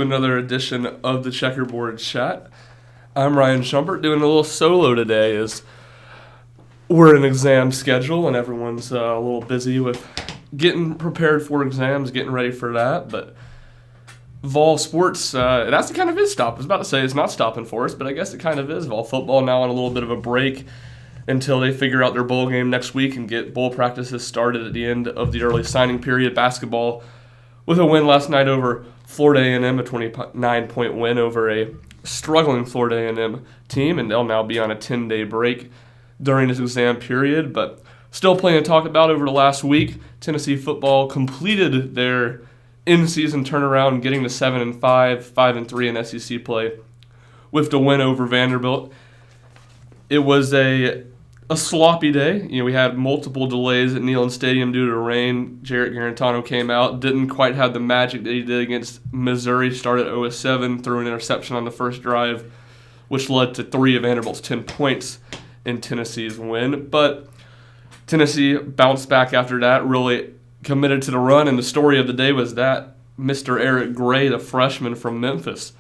another edition of the Checkerboard Chat. I'm Ryan Schumpert, doing a little solo today as we're in exam schedule and everyone's a little busy with getting prepared for exams, getting ready for that. But Vol sports, that's kind of is stop. I was about to say it's not stopping for us, but I guess it kind of is. Vol football now on a little bit of a break until they figure out their bowl game next week and get bowl practices started at the end of the early signing period. Basketball with a win last night over Florida A&M, a 29-point win over a struggling Florida A&M team, and they'll now be on a 10-day break during this exam period. But still plenty to talk about over the last week. Tennessee football completed their in-season turnaround, getting to 7-5, 5-3 in SEC play with the win over Vanderbilt. It was a sloppy day. We had multiple delays at Neyland Stadium due to rain. Jarrett Garantano came out, didn't quite have the magic that he did against Missouri. Started 0-7, threw an interception on the first drive, which led to 3 of Vanderbilt's 10 points in Tennessee's win. But Tennessee bounced back after that, really committed to the run, and the story of the day was that Mr. Eric Gray, the freshman from Memphis,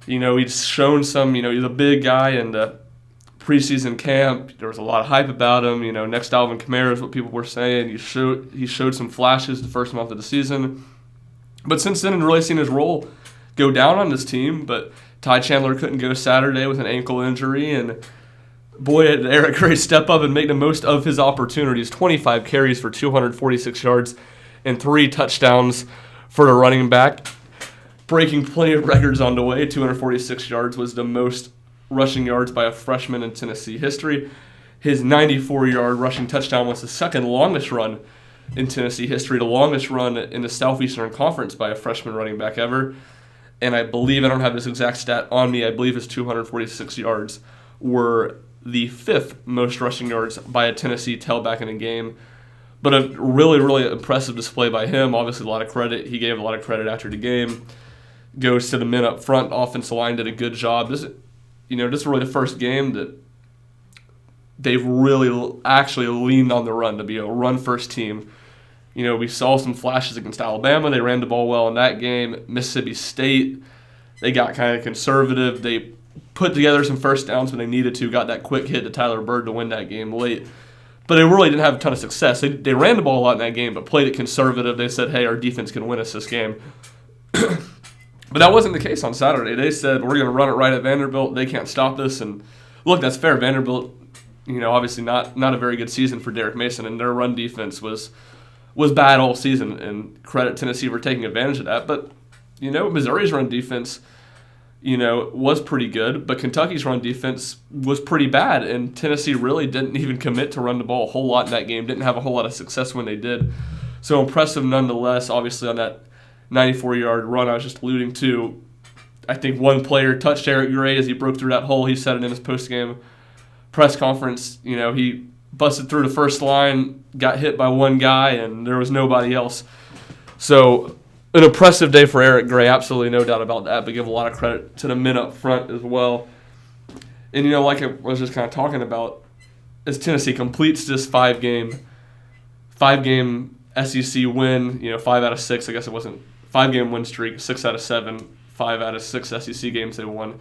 he'd shown some, he's a big guy, and preseason camp, there was a lot of hype about him. Next Alvin Kamara is what people were saying. He showed some flashes the first month of the season. But since then, I've really seen his role go down on this team. But Ty Chandler couldn't go Saturday with an ankle injury. And boy, did Eric Gray step up and make the most of his opportunities. 25 carries for 246 yards and 3 touchdowns for the running back. Breaking plenty of records on the way. 246 yards was the most rushing yards by a freshman in Tennessee history. His 94-yard rushing touchdown was the second longest run in Tennessee history, the longest run in the Southeastern Conference by a freshman running back ever. And I believe, I don't have this exact stat on me, I believe his 246 yards were the 5th most rushing yards by a Tennessee tailback in a game. But a really, really impressive display by him. Obviously, a lot of credit. He gave a lot of credit after the game. Goes to the men up front. Offensive line did a good job. This is really the first game that they've really actually leaned on the run to be a run-first team. We saw some flashes against Alabama. They ran the ball well in that game. Mississippi State, they got kind of conservative. They put together some first downs when they needed to, got that quick hit to Tyler Bird to win that game late. But they really didn't have a ton of success. They ran the ball a lot in that game, but played it conservative. They said, hey, our defense can win us this game. But that wasn't the case on Saturday. They said, we're going to run it right at Vanderbilt. They can't stop us. And look, that's fair. Vanderbilt, obviously not a very good season for Derek Mason, and their run defense was bad all season, and credit Tennessee for taking advantage of that. But, Missouri's run defense, was pretty good, but Kentucky's run defense was pretty bad, and Tennessee really didn't even commit to run the ball a whole lot in that game, didn't have a whole lot of success when they did. So impressive nonetheless, obviously, on that 94-yard run I was just alluding to. I think one player touched Eric Gray as he broke through that hole. He said it in his post-game press conference. He busted through the first line, got hit by one guy, and there was nobody else. So an impressive day for Eric Gray, absolutely no doubt about that, but give a lot of credit to the men up front as well. And, like I was just kind of talking about, as Tennessee completes this five-game SEC win, 5 out of 6, I guess it wasn't, 5-game win streak, 6 out of 7, 5 out of 6 SEC games they won.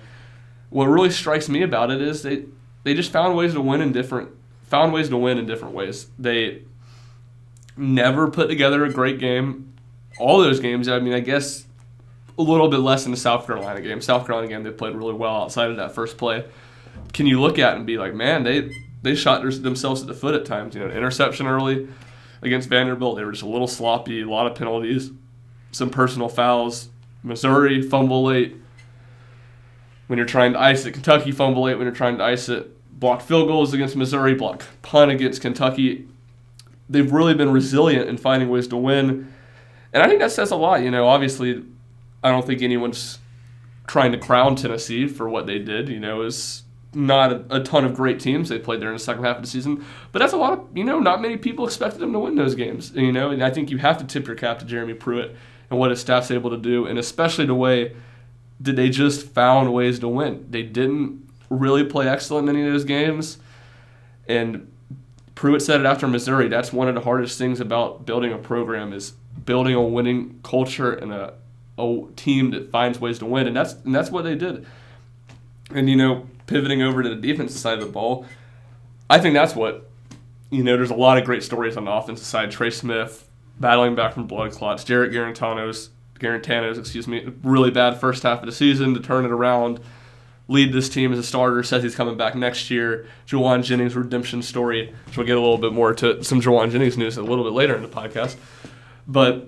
What really strikes me about it is they just found ways to win in different ways. They never put together a great game. All those games, I guess a little bit less in the South Carolina game. South Carolina game, they played really well outside of that first play. Can you look at it and be like, man, they shot themselves at the foot at times. An interception early against Vanderbilt, they were just a little sloppy, a lot of penalties, some personal fouls. Missouri, fumble late when you're trying to ice it. Kentucky, fumble late when you're trying to ice it. Blocked field goals against Missouri, blocked punt against Kentucky. They've really been resilient in finding ways to win. And I think that says a lot. Obviously, I don't think anyone's trying to crown Tennessee for what they did. It was not a ton of great teams they played there in the second half of the season. But that's a lot of, not many people expected them to win those games. And I think you have to tip your cap to Jeremy Pruitt and what his staff's able to do, and especially the way that they just found ways to win. They didn't really play excellent in any of those games, and Pruitt said it after Missouri. That's one of the hardest things about building a program is building a winning culture and a team that finds ways to win, and that's what they did. And, pivoting over to the defensive side of the ball, I think that's what, there's a lot of great stories on the offensive side. Trey Smith battling back from blood clots, Jarrett Garantano's, really bad first half of the season to turn it around, lead this team as a starter, says he's coming back next year. Juwan Jennings' redemption story, which we'll get a little bit more to some Juwan Jennings news a little bit later in the podcast. But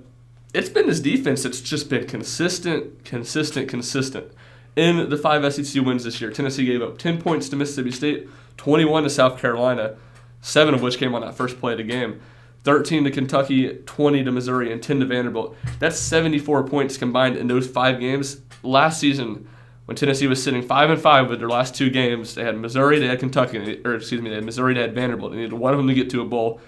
it's been this defense that's just been consistent. In the 5 SEC wins this year, Tennessee gave up 10 points to Mississippi State, 21 to South Carolina, 7 of which came on that first play of the game, 13 to Kentucky, 20 to Missouri, and 10 to Vanderbilt. That's 74 points combined in those 5 games. Last season, when Tennessee was sitting 5-5 with their last 2 games, they had Missouri, they had Kentucky, they had Missouri, they had Vanderbilt. They needed one of them to get to a bowl,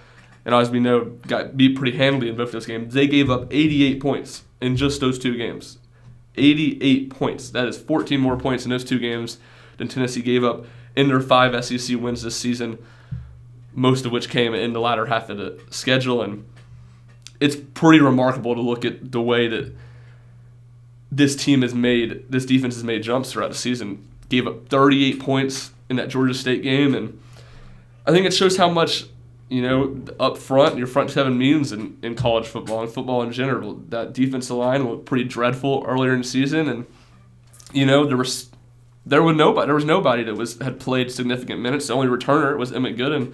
and as we know, got beat pretty handily in both those games. They gave up 88 points in just those 2 games. 88 points. That is 14 more points in those 2 games than Tennessee gave up in their 5 SEC wins this season, most of which came in the latter half of the schedule. And it's pretty remarkable to look at the way that this defense has made jumps throughout the season. Gave up 38 points in that Georgia State game, and I think it shows how much, up front, your front 7 means in college football and football in general. That defensive line looked pretty dreadful earlier in the season, and there was nobody that had played significant minutes. The only returner was Emmett Gooden,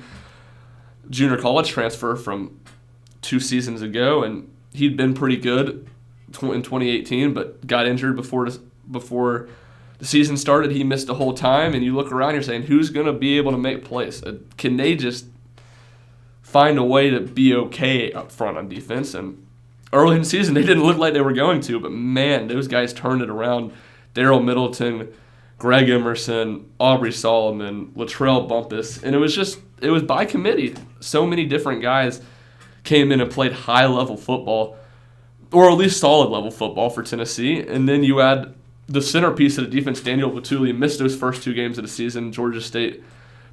junior college transfer from 2 seasons ago, and he'd been pretty good in 2018, but got injured before the season started. He missed the whole time, and you look around, you're saying, who's going to be able to make plays? Can they just find a way to be okay up front on defense? And early in the season, they didn't look like they were going to, but man, those guys turned it around. Daryl Middleton, Greg Emerson, Aubrey Solomon, Latrell Bumpus, and it was by committee. So many different guys came in and played high-level football, or at least solid-level football for Tennessee, and then you add the centerpiece of the defense, Daniel Batuli, missed those first 2 games of the season, Georgia State,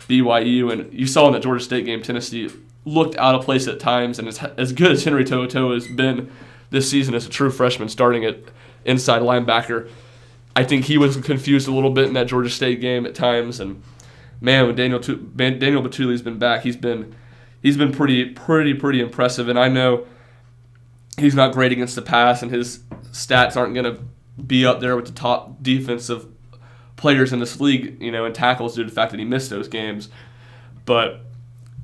BYU, and you saw in that Georgia State game, Tennessee looked out of place at times, and as good as Henry To'oTo'o has been this season as a true freshman starting at inside linebacker, I think he was confused a little bit in that Georgia State game at times. And man, when Daniel Batuli's been back, he's been pretty impressive. And I know he's not great against the pass, and his stats aren't going to be up there with the top defensive players in this league, in tackles due to the fact that he missed those games. But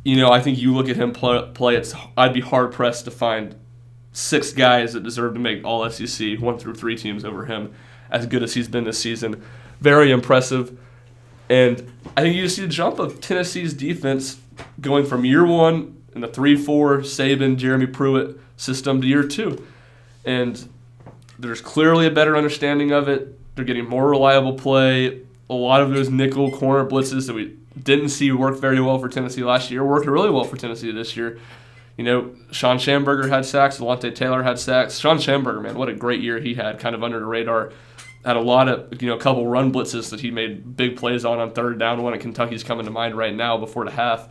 I think you look at him play, I'd be hard-pressed to find 6 guys that deserve to make all SEC 1 through 3 teams over him, as good as he's been this season. Very impressive. And I think you just see the jump of Tennessee's defense going from year 1 in the 3-4 Saban, Jeremy Pruitt system to year 2. And there's clearly a better understanding of it. They're getting more reliable play. A lot of those nickel corner blitzes that we didn't see work very well for Tennessee last year worked really well for Tennessee this year. Sean Schamberger had sacks. Delonte Taylor had sacks. Sean Schamberger, man, what a great year he had, kind of under the radar. Had a lot of, a couple run blitzes that he made big plays on third down. One at Kentucky's coming to mind right now before the half.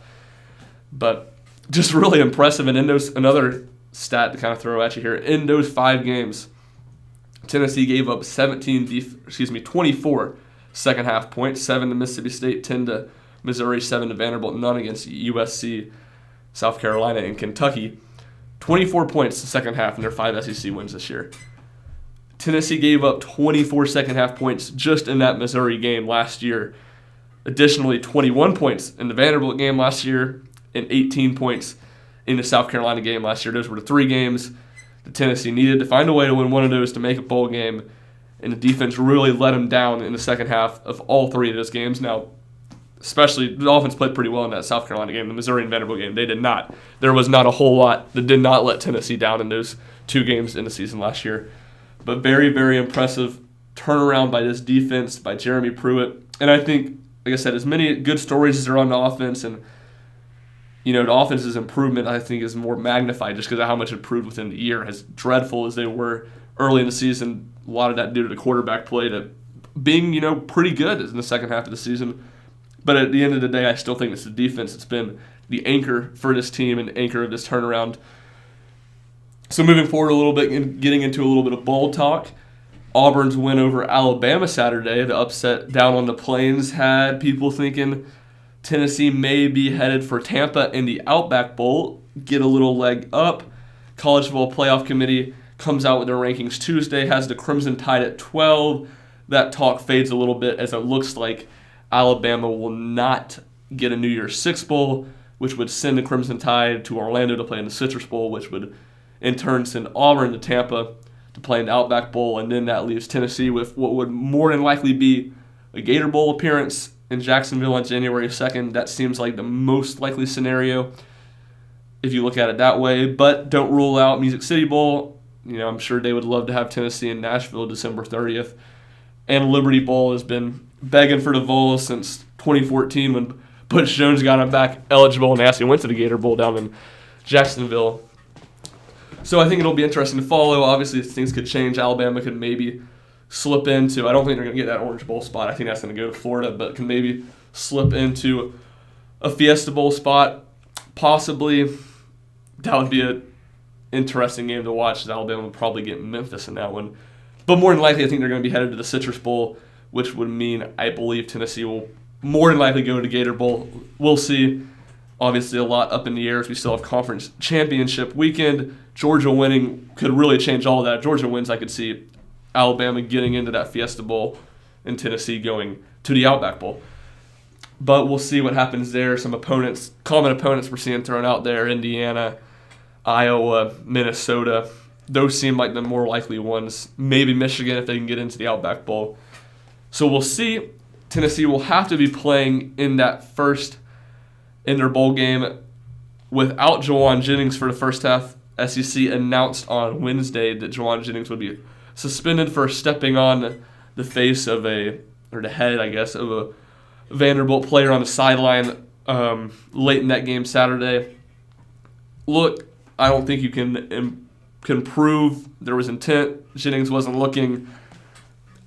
But just really impressive. And another stat to kind of throw at you here, in those 5 games, Tennessee gave up 24 second half points, 7 to Mississippi State, 10 to Missouri, 7 to Vanderbilt, none against USC, South Carolina, and Kentucky. 24 points the second half in their 5 SEC wins this year. Tennessee gave up 24 second half points just in that Missouri game last year. Additionally, 21 points in the Vanderbilt game last year and 18 points in the South Carolina game last year. Those were the 3 games that Tennessee needed to find a way to win one of those to make a bowl game, and the defense really let them down in the second half of all 3 of those games. Now, especially, the offense played pretty well in that South Carolina game. The Missouri and Vanderbilt game, they did not. There was not a whole lot that did not let Tennessee down in those 2 games in the season last year. But very, very impressive turnaround by this defense, by Jeremy Pruitt. And I think, like I said, as many good stories as there are on the offense, and the offense's improvement, I think, is more magnified just because of how much it improved within the year. As dreadful as they were early in the season, a lot of that due to the quarterback play to being, pretty good in the second half of the season. But at the end of the day, I still think it's the defense that's been the anchor for this team and the anchor of this turnaround. So moving forward a little bit and getting into a little bit of bowl talk, Auburn's win over Alabama Saturday, the upset down on the Plains, had people thinking Tennessee may be headed for Tampa in the Outback Bowl, get a little leg up. College Football Playoff Committee comes out with their rankings Tuesday, has the Crimson Tide at 12. That talk fades a little bit as it looks like Alabama will not get a New Year's Six Bowl, which would send the Crimson Tide to Orlando to play in the Citrus Bowl, which would in turn send Auburn to Tampa to play in the Outback Bowl, and then that leaves Tennessee with what would more than likely be a Gator Bowl appearance in Jacksonville on January 2nd. That seems like the most likely scenario if you look at it that way, but don't rule out Music City Bowl. I'm sure they would love to have Tennessee in Nashville December 30th. And Liberty Bowl has been begging for the Vols since 2014 when Butch Jones got him back eligible and actually went to the Gator Bowl down in Jacksonville. So I think it'll be interesting to follow. Obviously, things could change. Alabama could maybe slip into, I don't think they're going to get that Orange Bowl spot. I think that's going to go to Florida, but can maybe slip into a Fiesta Bowl spot. Possibly. That would be an interesting game to watch, as Alabama would probably get Memphis in that one. But more than likely, I think they're going to be headed to the Citrus Bowl, which would mean I believe Tennessee will more than likely go to Gator Bowl. We'll see. Obviously, a lot up in the air as we still have conference championship weekend. Georgia winning could really change all of that. If Georgia wins, I could see Alabama getting into that Fiesta Bowl and Tennessee going to the Outback Bowl. But we'll see what happens there. Some opponents, common opponents we're seeing thrown out there, Indiana, Iowa, Minnesota. Those seem like the more likely ones. Maybe Michigan if they can get into the Outback Bowl. So we'll see. Tennessee will have to be playing in that first in their bowl game without Jawan Jennings for the first half. SEC announced on Wednesday that Jawan Jennings would be suspended for stepping on the face of the head, I guess, of a Vanderbilt player on the sideline late in that game Saturday. Look, I don't think you can prove there was intent. Jennings wasn't looking.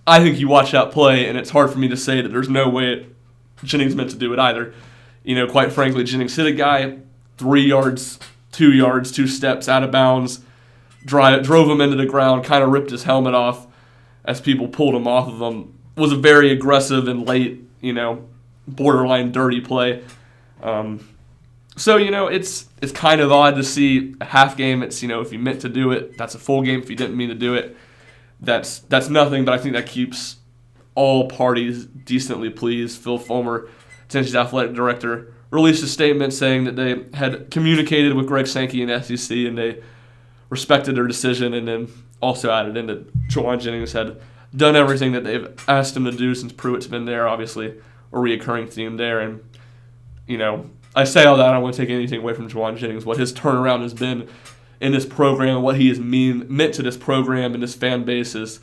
I think you watch that play, and it's hard for me to say that there's no way Jennings meant to do it either. Quite frankly, Jennings hit a guy 3 yards, 2 yards, 2 steps out of bounds, drove him into the ground, kind of ripped his helmet off as people pulled him off of him. Was a very aggressive and late, borderline dirty play. So, it's kind of odd to see a half game. It's, if you meant to do it, that's a full game. If you didn't mean to do it, that's nothing. But I think that keeps all parties decently pleased. Phil Fulmer, Tennessee's athletic director, released a statement saying that they had communicated with Greg Sankey and SEC and they respected their decision, and then also added in that Jawan Jennings had done everything that they've asked him to do since Pruitt's been there, obviously a reoccurring theme there. And, I say all that, I don't want to take anything away from Jawan Jennings. What his turnaround has been in this program and what he has meant to this program and this fan base is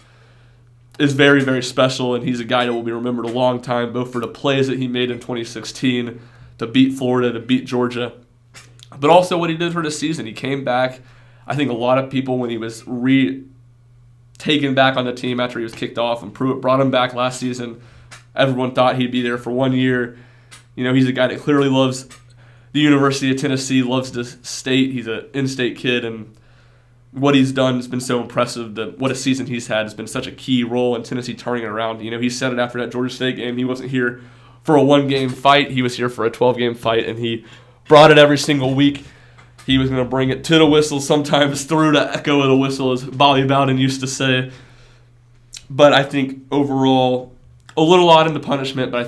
very, very special, and he's a guy that will be remembered a long time, both for the plays that he made in 2016 to beat Florida, to beat Georgia, but also what he did for the season. He came back. I think a lot of people, when he was taken back on the team after he was kicked off and Pruitt brought him back last season, everyone thought he'd be there for 1 year. He's a guy that clearly loves the University of Tennessee, loves the state. He's an in-state kid, and what he's done has been so impressive. What a season he's had has been such a key role in Tennessee turning it around. He said it after that Georgia State game. He wasn't here for a 1-game fight. He was here for a 12-game fight, and he brought it every single week. He was going to bring it to the whistle, sometimes through the echo of the whistle, as Bobby Bowden used to say. But I think overall, a little odd in the punishment, but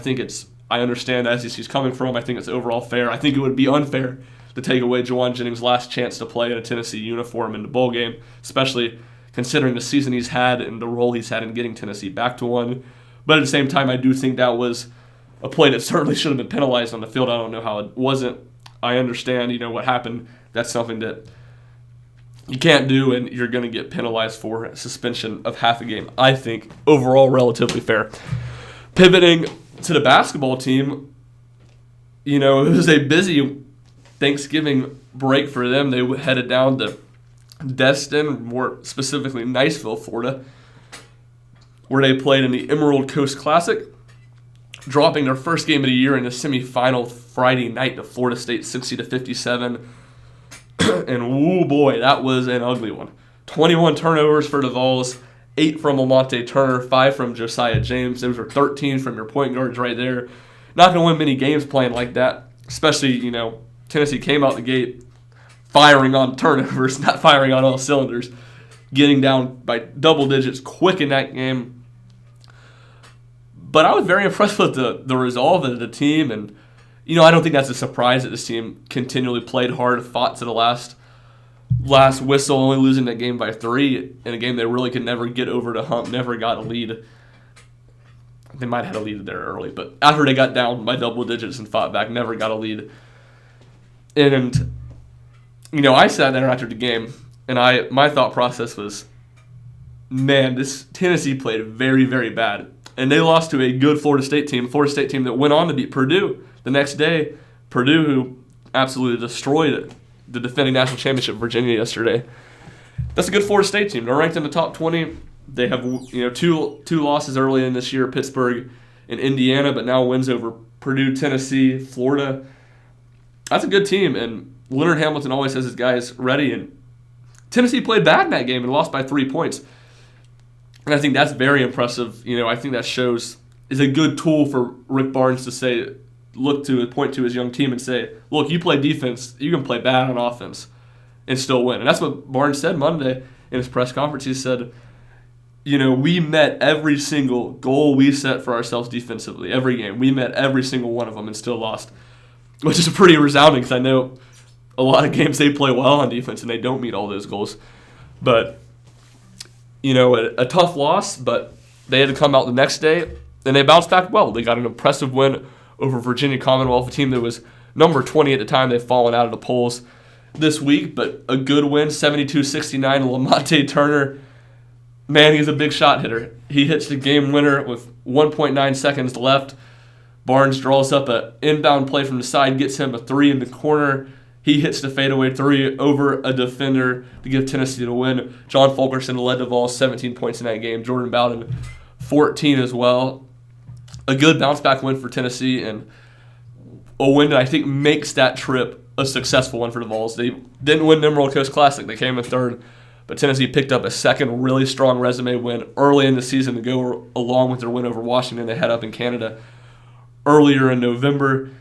I understand the SEC's coming from. I think it's overall fair. I think it would be unfair to take away Jawan Jennings' last chance to play in a Tennessee uniform in the bowl game, especially considering the season he's had and the role he's had in getting Tennessee back to one. But at the same time, I do think that was a play that certainly should have been penalized on the field. I don't know how it wasn't. I understand, what happened. That's something that you can't do, and you're going to get penalized for suspension of half a game. I think overall relatively fair. Pivoting to the basketball team, it was a busy Thanksgiving break for them. They headed down to Destin, more specifically Niceville, Florida, where they played in the Emerald Coast Classic, dropping their first game of the year in the semifinal Friday night to Florida State 60-57. And, oh boy, that was an ugly one. 21 turnovers for the Vols, 8 from Lamonte Turner, 5 from Josiah James. Those are 13 from your point guards right there. Not going to win many games playing like that, especially, Tennessee came out the gate firing on turnovers, not firing on all cylinders, getting down by double digits quick in that game. But I was very impressed with the resolve of the team, and I don't think that's a surprise that this team continually played hard, fought to the last whistle, only losing that game by 3 in a game they really could never get over the hump, never got a lead. They might have had a lead there early, but after they got down by double digits and fought back, never got a lead. And, I sat there after the game, and my thought process was, man, this Tennessee played very, very bad. And they lost to a good Florida State team that went on to beat Purdue the next day. Purdue, who absolutely destroyed the defending national championship Virginia yesterday. That's a good Florida State team. They're ranked in the top 20. They have two losses early in this year, Pittsburgh and Indiana, but now wins over Purdue, Tennessee, Florida. That's a good team, and Leonard Hamilton always has his guys ready. And Tennessee played bad in that game and lost by 3 points. And I think that's very impressive. I think that is a good tool for Rick Barnes to point to his young team and say, look, you play defense, you can play bad on offense and still win. And that's what Barnes said Monday in his press conference. He said, we met every single goal we set for ourselves defensively, every game. We met every single one of them and still lost, which is pretty resounding because I know a lot of games they play well on defense and they don't meet all those goals. But, a tough loss, but they had to come out the next day and they bounced back well. They got an impressive win over Virginia Commonwealth, a team that was number 20 at the time. They've fallen out of the polls this week, but a good win, 72-69. Lamonte Turner, man, he's a big shot hitter. He hits the game winner with 1.9 seconds left. Barnes draws up an inbound play from the side, gets him a 3 in the corner. He hits the fadeaway 3 over a defender to give Tennessee the win. John Fulkerson led the Vols 17 points in that game. Jordan Bowden 14 as well. A good bounce-back win for Tennessee, and a win that I think makes that trip a successful one for the Vols. They didn't win the Emerald Coast Classic. They came in third, but Tennessee picked up a second really strong resume win early in the season to go along with their win over Washington. They head up in Canada earlier in November.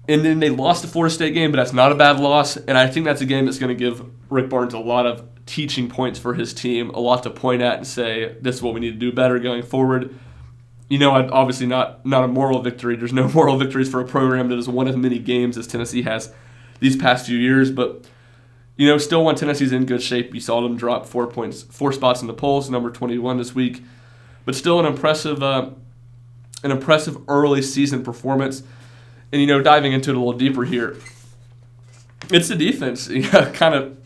And then they lost the Florida State game, but that's not a bad loss, and I think that's a game that's going to give Rick Barnes a lot of teaching points for his team, a lot to point at and say, this is what we need to do better going forward. Obviously not a moral victory. There's no moral victories for a program that has won as many games as Tennessee has these past few years. But, still when Tennessee's in good shape, you saw them drop 4 spots in the polls, number 21 this week. But still an impressive early season performance. And, diving into it a little deeper here, it's the defense, kind of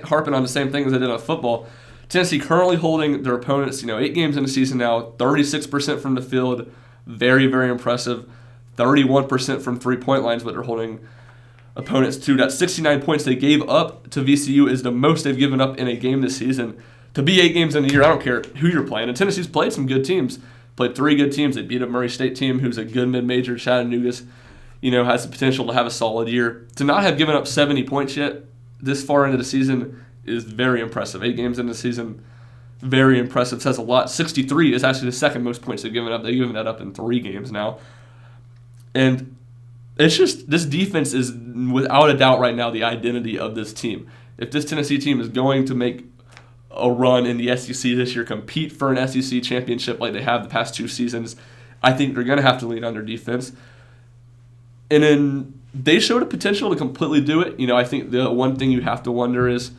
harping on the same thing as I did on football. Tennessee currently holding their opponents, 8 games in the season now, 36% from the field, very, very impressive. 31% from three-point lines, but they're holding opponents to. That 69 points they gave up to VCU is the most they've given up in a game this season. To be 8 games in a year, I don't care who you're playing. And Tennessee's played some good teams, played 3 good teams. They beat a Murray State team who's a good mid-major. Chattanooga's, has the potential to have a solid year. To not have given up 70 points yet this far into the season is very impressive. 8 games into the season, very impressive. Says a lot. 63 is actually the second most points they've given up. They've given that up in 3 games now. And it's just, this defense is without a doubt right now the identity of this team. If this Tennessee team is going to make a run in the SEC this year, compete for an SEC championship like they have the past 2 seasons, I think they're going to have to lean on their defense. And then they showed a potential to completely do it. I think the one thing you have to wonder is,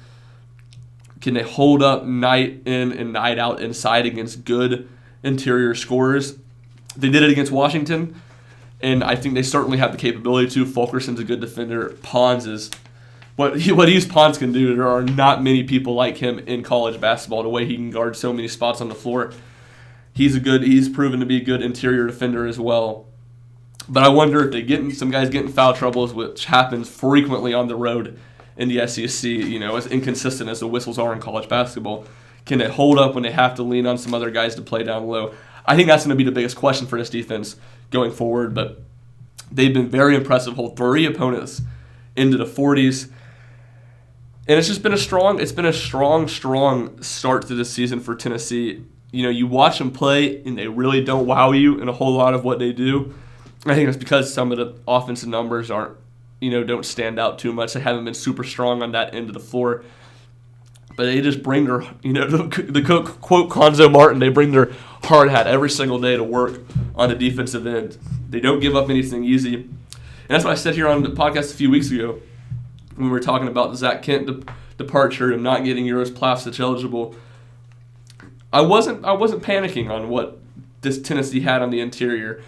can they hold up night in and night out inside against good interior scorers? They did it against Washington, and I think they certainly have the capability to. Fulkerson's a good defender. Pons is what Yves Pons can do. There are not many people like him in college basketball. The way he can guard so many spots on the floor, he's proven to be a good interior defender as well. But I wonder if some guys get in foul troubles, which happens frequently on the road in the SEC, as inconsistent as the whistles are in college basketball. Can they hold up when they have to lean on some other guys to play down low? I think that's going to be the biggest question for this defense going forward, but they've been very impressive, hold 3 opponents into the 40s. And it's just been a strong start to this season for Tennessee. You watch them play, and they really don't wow you in a whole lot of what they do. I think it's because some of the offensive numbers don't stand out too much. They haven't been super strong on that end of the floor. But they just bring their, the quote Conzo Martin, they bring their hard hat every single day to work on the defensive end. They don't give up anything easy. And that's what I said here on the podcast a few weeks ago when we were talking about the Zach Kent departure and not getting Euros Plavsic eligible. I wasn't panicking on what this Tennessee had on the interior.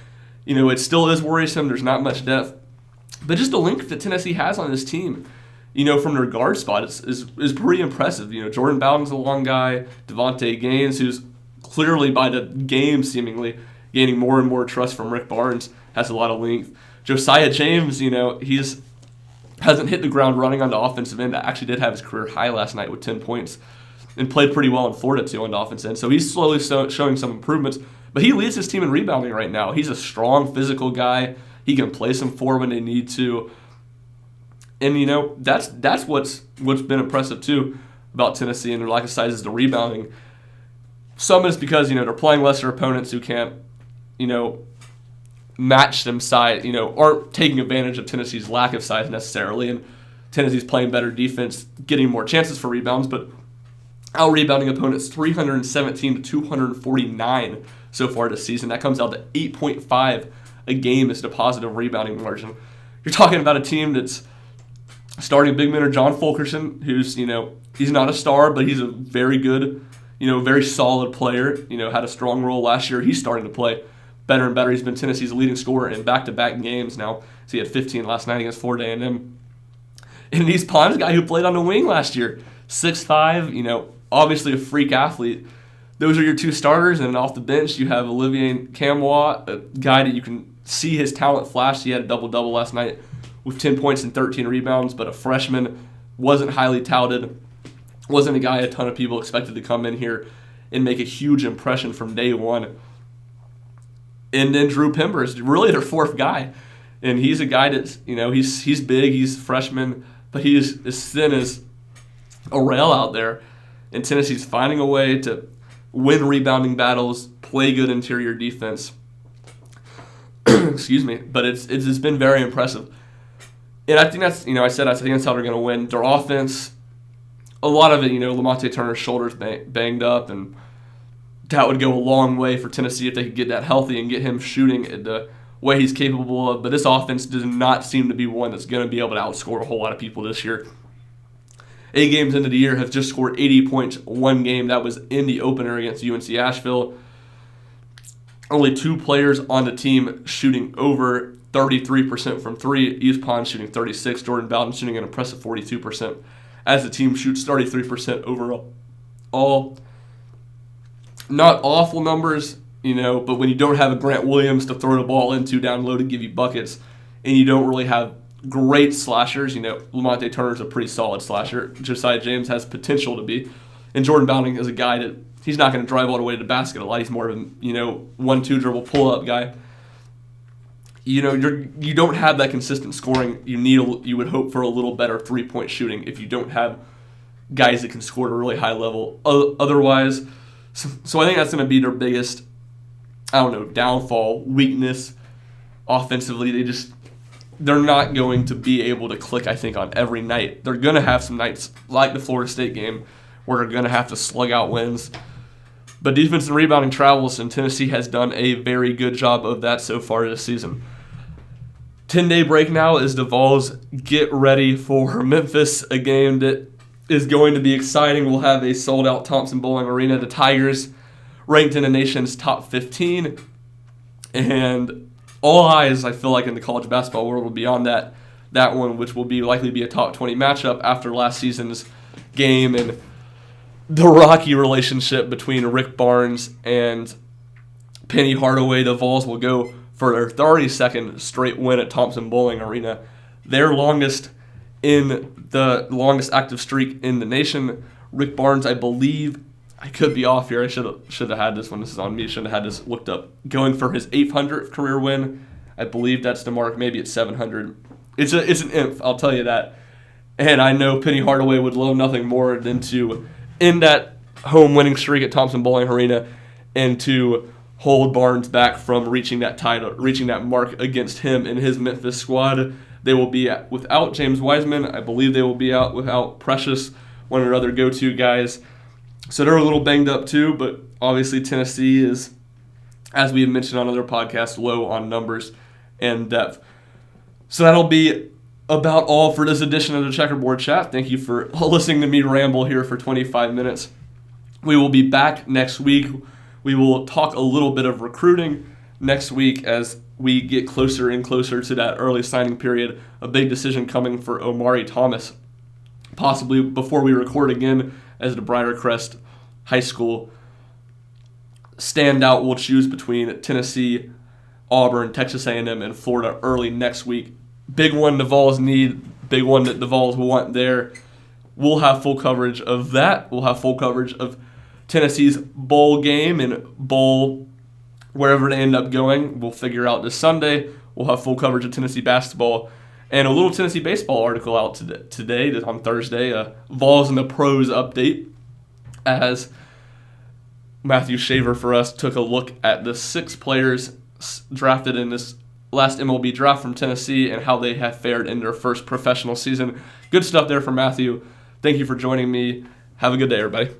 It still is worrisome. There's not much depth. But just the length that Tennessee has on this team, from their guard spot is pretty impressive. Jordan Bowden's a long guy. Devontae Gaines, who's clearly by the game seemingly gaining more and more trust from Rick Barnes, has a lot of length. Josiah James, he's hasn't hit the ground running on the offensive end. Actually did have his career high last night with 10 points and played pretty well in Florida too on the offensive end. So he's slowly showing some improvements. But he leads his team in rebounding right now. He's a strong physical guy. He can play some four when they need to. And, that's what's been impressive, too, about Tennessee and their lack of size is the rebounding. Some is because, they're playing lesser opponents who can't, match them size, aren't taking advantage of Tennessee's lack of size necessarily. And Tennessee's playing better defense, getting more chances for rebounds, but out-rebounding opponents 317 to 249 so far this season. That comes out to 8.5 a game is the positive rebounding margin. You're talking about a team that's starting big man John Fulkerson, who's, he's not a star, but he's a very good, very solid player, had a strong role last year. He's starting to play better and better. He's been Tennessee's leading scorer in back-to-back games now. So he had 15 last night against Florida A&M. And he's Pond's guy who played on the wing last year. 6'5", obviously a freak athlete. Those are your two starters, and off the bench you have Olivier Camwa, a guy that you can see his talent flash. He had a double-double last night with 10 points and 13 rebounds, but a freshman, wasn't highly touted, wasn't a guy a ton of people expected to come in here and make a huge impression from day one. And then Drew Pember is really their fourth guy, and he's a guy that's, he's big, he's a freshman, but he's as thin as a rail out there, and Tennessee's finding a way to win rebounding battles, play good interior defense. Excuse me, but it's been very impressive. And I think that's, I think that's how they're going to win. Their offense, a lot of it, Lamonte Turner's shoulders banged up, and that would go a long way for Tennessee if they could get that healthy and get him shooting at the way he's capable of. But this offense does not seem to be one that's going to be able to outscore a whole lot of people this year. 8 games into the year, have just scored 80 points one game. That was in the opener against UNC Asheville. Only 2 players on the team shooting over 33% from 3. East Pond shooting 36%. Jordan Bowden shooting an impressive 42%. As the team shoots 33% overall. All not awful numbers, but when you don't have a Grant Williams to throw the ball into down low to give you buckets, and you don't really have great slashers, Lamonte Turner's a pretty solid slasher. Josiah James has potential to be. And Jordan Bowden is a guy that he's not going to drive all the way to the basket a lot. He's more of a, 1-2 dribble pull-up guy. You don't have that consistent scoring. You would hope for a little better 3-point shooting if you don't have guys that can score at a really high level. Otherwise, so I think that's going to be their biggest, downfall, weakness offensively. They're not going to be able to click, I think, on every night. They're going to have some nights like the Florida State game where they're going to have to slug out wins. But defense and rebounding travels, and Tennessee has done a very good job of that so far this season. 10-day break now as the Vols get ready for Memphis, a game that is going to be exciting. We'll have a sold-out Thompson-Boling Arena. The Tigers ranked in the nation's top 15. And all eyes, I feel like, in the college basketball world will be on that one, which will likely be a top 20 matchup after last season's game and the rocky relationship between Rick Barnes and Penny Hardaway. The Vols will go for their 32nd straight win at Thompson-Boling Arena, their longest active streak in the nation. Rick Barnes, I believe, I could be off here. I should have had this one. This is on me. Should have had this looked up. Going for his 800th career win. I believe that's the mark. Maybe it's 700. It's an inf. I'll tell you that. And I know Penny Hardaway would love nothing more than to end that home winning streak at Thompson Bowling Arena and to hold Barnes back from reaching that mark against him and his Memphis squad. They will be without James Wiseman. I believe they will be out without Precious, one of their other go-to guys. So they're a little banged up too, but obviously Tennessee is, as we have mentioned on other podcasts, low on numbers and depth. So that'll be about all for this edition of the Checkerboard Chat. Thank you for listening to me ramble here for 25 minutes. We will be back next week. We will talk a little bit of recruiting next week as we get closer and closer to that early signing period. A big decision coming for Omari Thomas, possibly before we record again, as the Briar Crest High School standout will choose between Tennessee, Auburn, Texas A&M, and Florida early next week. Big one the Vols need, big one that the Vols want there. We'll have full coverage of that. We'll have full coverage of Tennessee's bowl game and bowl wherever they end up going. We'll figure out this Sunday. We'll have full coverage of Tennessee basketball and a little Tennessee baseball article out today on Thursday, a Vols and the Pros update, as Matthew Shaver for us took a look at the 6 players drafted in this last MLB draft from Tennessee and how they have fared in their first professional season. Good stuff there from Matthew. Thank you for joining me. Have a good day, everybody.